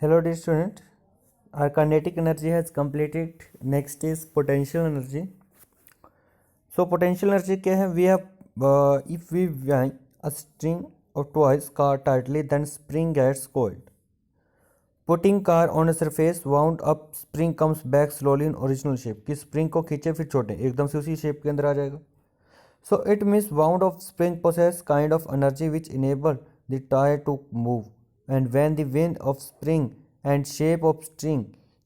Hello dear student, our kinetic energy has completed. Next is potential energy. So potential energy क्या है? We have if we wind a string of toys car tightly, then spring gets coiled. Putting car on a surface wound up, spring comes back slowly in original shape. कि spring को खींचे फिर छोटे एकदम से उसी shape के अंदर आ जाएगा. So it means wound of spring possess kind of energy which enable the tire to move. And when the wind of spring and shape of string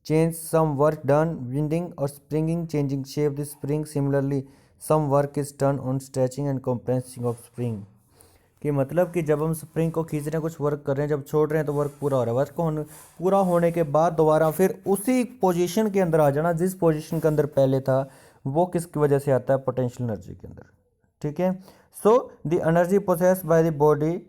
change, some work done winding or springing changing shape the spring. Similarly, some work is done on stretching and compressing of spring. कि मतलब कि जब हम spring को खींच रहे हैं, कुछ वर्क कर रहे हैं, जब छोड़ रहे हैं तो वर्क पूरा हो रहा है. वर्क को पूरा होने के बाद दोबारा फिर उसी पोजीशन के अंदर आ जाना जिस पोजीशन के अंदर पहले था. वो किसकी वजह से आता है? पोटेंशियल एनर्जी के अंदर. ठीक है. So the energy possessed by the body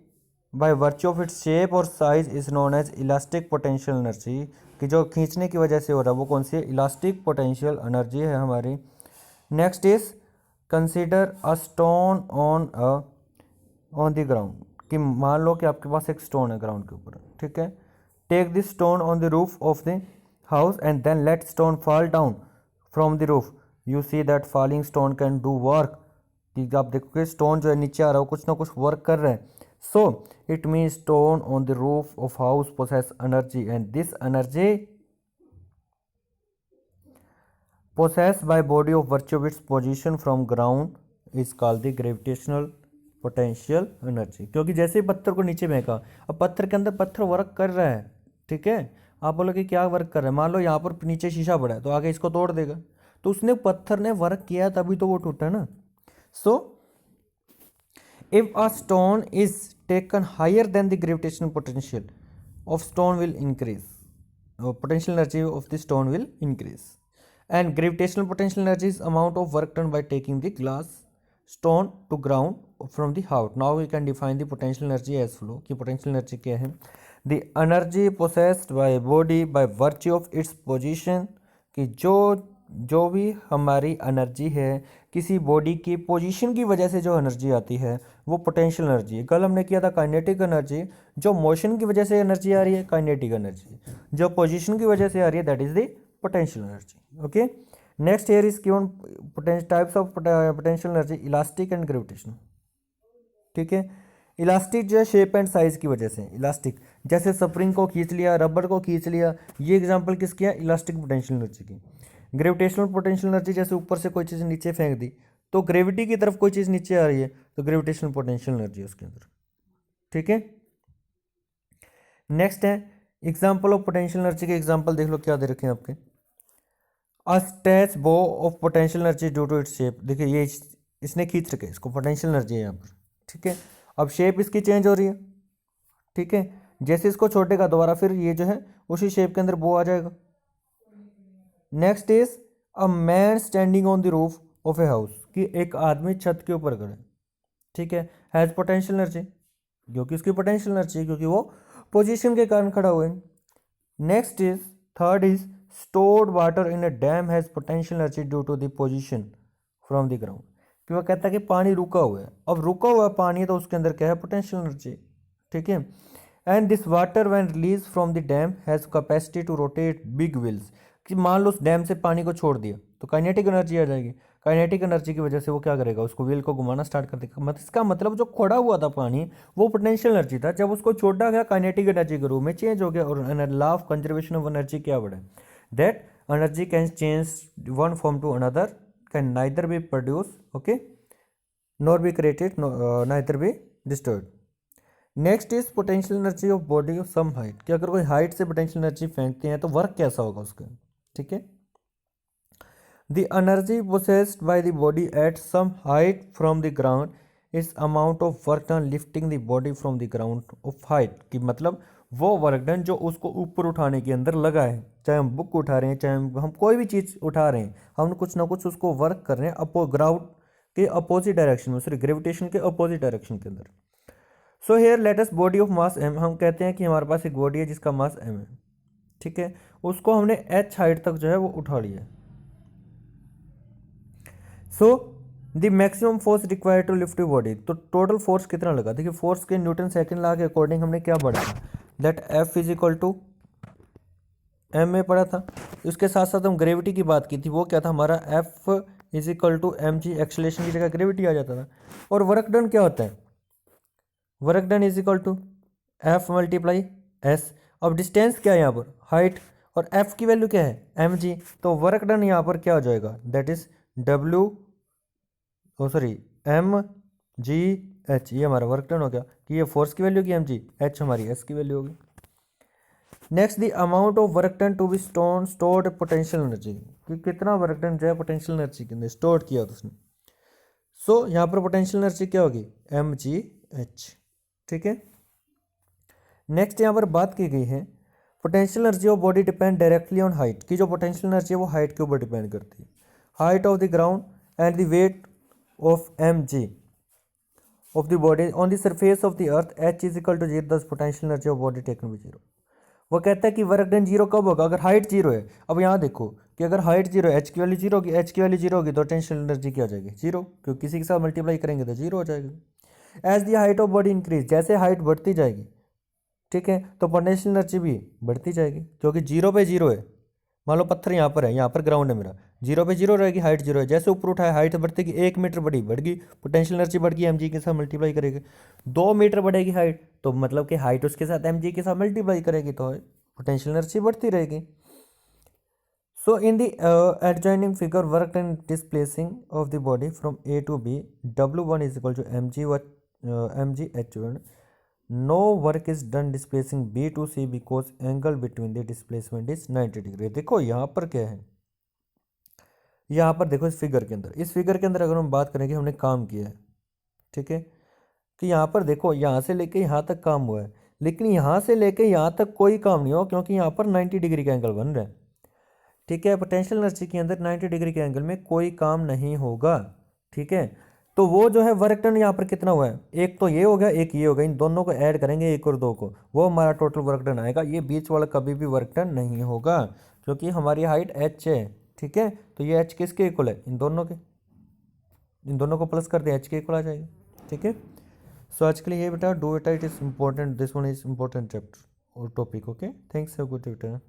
by virtue of its shape और size is known as elastic potential energy. कि जो खींचने की वजह से हो रहा है वो कौन सी है? इलास्टिक पोटेंशियल एनर्जी है हमारी. Next is consider a stone on the ground. कि मान लो कि आपके पास एक स्टोन है ग्राउंड के ऊपर. ठीक है. Take this stone on the roof of the house and then let stone fall down from the roof. You see that falling stone can do work. कि आप देखोगे स्टोन जो है नीचे आ रहा है कुछ ना कुछ वर्क कर रहा है. So it mean stone on the roof of house posses energy and this energy possessed by body of virtue of its position from ground is called the gravitational potential energy. क्योंकि जैसे ही पत्थर को नीचे फेंका, अब पत्थर के अंदर पत्थर वर्क कर रहा है. ठीक है. आप बोलो कि क्या वर्क कर रहा है? मान लो यहाँ पर नीचे शीशा पड़ा है तो आगे इसको तोड़ देगा. तो उसने पत्थर ने वर्क किया तभी तो वो टूटा ना. सो if a stone is taken higher than the gravitational potential of stone will increase, potential energy of the stone will increase. And gravitational potential energy is amount of work done by taking the glass stone to ground from the house. Now we can define the potential energy as follow. कि potential energy क्या है? The energy possessed by a body by virtue of its position. कि जो भी हमारी energy है किसी body की पोजीशन की वजह से जो एनर्जी आती है वो पोटेंशियल एनर्जी है. कल हमने किया था काइनेटिक एनर्जी. जो मोशन की वजह से एनर्जी आ रही है काइनेटिक एनर्जी, जो पोजीशन की वजह से आ रही है that is the potential energy. Okay. Next here is given types of potential energy elastic and gravitational. ठीक है. इलास्टिक जो है शेप एंड साइज की वजह से. इलास्टिक जैसे स्प्रिंग को खींच लिया, रबर को खींच लिया, ये एग्जांपल किसकी है? इलास्टिक पोटेंशियल एनर्जी की. ग्रेविटेशनल पोटेंशियल एनर्जी जैसे ऊपर से कोई चीज़ नीचे फेंक दी तो ग्रेविटी की तरफ कोई चीज़ नीचे आ रही है तो ग्रेविटेशनल पोटेंशियल एनर्जी है उसके अंदर. ठीक है. नेक्स्ट है एग्जांपल ऑफ पोटेंशियल एनर्जी के. एग्जांपल देख लो क्या दे रखे हैं आपके. A stretch bow of potential energy due to its shape. देखिए ये इसने खींच रखे, इसको पोटेंशियल एनर्जी है यहाँ पर. ठीक है. अब शेप इसकी चेंज हो रही है. ठीक है. जैसे इसको छोड़ेगा दोबारा फिर ये जो है उसी शेप के अंदर बो आ जाएगा. Next is a man standing on the roof of a house. कि एक आदमी छत के ऊपर खड़े. ठीक है. हैज पोटेंशियल एनर्जी क्योंकि उसकी पोटेंशियल एनर्जी क्योंकि वो पोजीशन के कारण खड़ा हुआ है. Next is third is stored water in a dam has potential energy due to the position from the ground. कि वो कहता है कि पानी रुका हुआ है. अब रुका हुआ पानी है तो उसके अंदर क्या है? Potential energy. ठीक है. And this water when release from the dam has capacity to rotate big wheels. कि मान लो उस डैम से पानी को छोड़ दिया तो काइनेटिक एनर्जी आ जाएगी. काइनेटिक एनर्जी की वजह से वो क्या करेगा? उसको व्हील को घुमाना स्टार्ट कर देगा. इसका मतलब जो खोड़ा हुआ था पानी वो पोटेंशियल एनर्जी था. जब उसको छोड़ा गया काइनेटिक एनर्जी के रूप में चेंज हो गया. और law of conservation of energy क्या बढ़ा? That energy can change one form to another, can neither be produce okay nor be created neither be destroyed. Next is potential energy of body of some height. कि अगर कोई height से potential energy फेंकते हैं तो work कैसा होगा उसका? ठीक है. The energy possessed by the body at some height from the ground is amount of work done lifting the body from the ground of height. कि मतलब वो वर्क डन जो उसको ऊपर उठाने के अंदर लगा है. चाहे हम बुक उठा रहे हैं, चाहे हम कोई भी चीज़ उठा रहे हैं, हम कुछ ना कुछ उसको वर्क कर रहे हैं ग्राउंड के अपोजिट डायरेक्शन में, सॉरी ग्रेविटेशन के अपोजिट डायरेक्शन के अंदर. So here let us body of mass M. हम कहते हैं कि हमारे पास एक बॉडी है जिसका मास एम है. ठीक है. उसको हमने एच हाइट तक जो है वो उठा लिया. So the maximum force required to lift body. तो टोटल फोर्स कितना लगा? देखिए फोर्स के न्यूटन सेकंड लॉ के अकॉर्डिंग हमने क्या बढ़ाया? That F is equal to M में पढ़ा था। उसके साथ साथ हम ग्रेविटी की बात की थी, वो क्या था हमारा F is equal to M G, acceleration की जगह ग्रेविटी आ जाता था। और वर्क डन क्या होता है, work done is equal to F multiply S. अब डिस्टेंस क्या है यहाँ पर, हाइट, और एफ की वैल्यू क्या है, एम जी। तो वर्क डन यहाँ पर क्या हो जाएगा, that is W, O sorry, M G H. ये हमारा वर्क डन हो गया कि ये फोर्स की वैल्यू की एम जी, एच हमारी एस की वैल्यू होगी। Next the amount of work done to be stored potential energy, कि कितना वर्क डन जो है पोटेंशियल एनर्जी के अंदर स्टोर किया उसने। सो यहाँ पर पोटेंशियल एनर्जी क्या होगी, एम जी एच। ठीक है, नेक्स्ट यहाँ पर बात की गई है potential energy of body depend directly on height, की जो पोटेंशियल एनर्जी है वो हाइट के ऊपर डिपेंड करती है। Height of the ground and the weight of M G of the body on the surface of the earth, H is equal to zero, this potential energy of body taken be zero. वो कहता है कि work done zero कब होगा, अगर height zero है। अब यहाँ देखो कि अगर हाइट जीरो है, एच की वैल्यू जीरो होगी, एच की वैल्यू जीरो होगी, तो पोटेंशियल एनर्जी क्या हो जाएगी, जीरो, क्योंकि किसी के साथ मल्टीप्लाई करेंगे तो जीरो हो जाएगी। As the height of body increase, जैसे हाइट बढ़ती जाएगी, ठीक है, तो पोटेंशियल एनर्जी भी बढ़ती जाएगी, क्योंकि जीरो पे जीरो है। मान लो पत्थर यहाँ पर है, यहाँ पर ग्राउंड है मेरा, जीरो पे जीरो रहेगी, हाइट जीरो है। जैसे ऊपर उठाए हाइट बढ़ती गई, 1 मीटर बढ़ गई, पोटेंशियल एनर्जी बढ़ गई, एम जी के साथ मल्टीप्लाई करेगी। 2 मीटर बढ़ेगी हाइट, तो मतलब कि हाइट उसके साथ एम जी के साथ मल्टीप्लाई करेगी, तो पोटेंशियल एनर्जी बढ़ती रहेगी। So in the adjoining figure work and displacing of the body from A to B, W1 is equal to M G H one. No work is done displacing B to C because angle between the displacement is 90 degree. देखो यहाँ पर क्या है, यहाँ पर देखो इस figure के अंदर, इस फिगर के अंदर अगर हम बात करें कि हमने काम किया है, ठीक है, कि यहाँ पर देखो यहाँ से लेके यहाँ तक काम हुआ है, लेकिन यहाँ से लेके यहाँ तक कोई काम नहीं हुआ, क्योंकि यहाँ पर 90 डिग्री का एंगल बन रहा है। ठीक है, पोटेंशियल एनर्जी के अंदर 90 डिग्री के एंगल में कोई काम नहीं होगा। ठीक है, तो वो जो है वर्क डन यहाँ पर कितना हुआ है, एक तो ये हो गया, एक ये हो गया, इन दोनों को ऐड करेंगे, एक और दो को, वो हमारा टोटल वर्क डन आएगा। ये बीच वाला कभी भी वर्क डन नहीं होगा, क्योंकि हमारी हाइट एच है। ठीक है, तो ये एच किसके इक्वल है, इन दोनों के, इन दोनों को प्लस कर दें, एच के इक्वल आ जाएगी। ठीक है, सो आज के लिए ये बेटा do it, it is important, this one is important chapter और topic. Okay, thanks, have good day बेटा।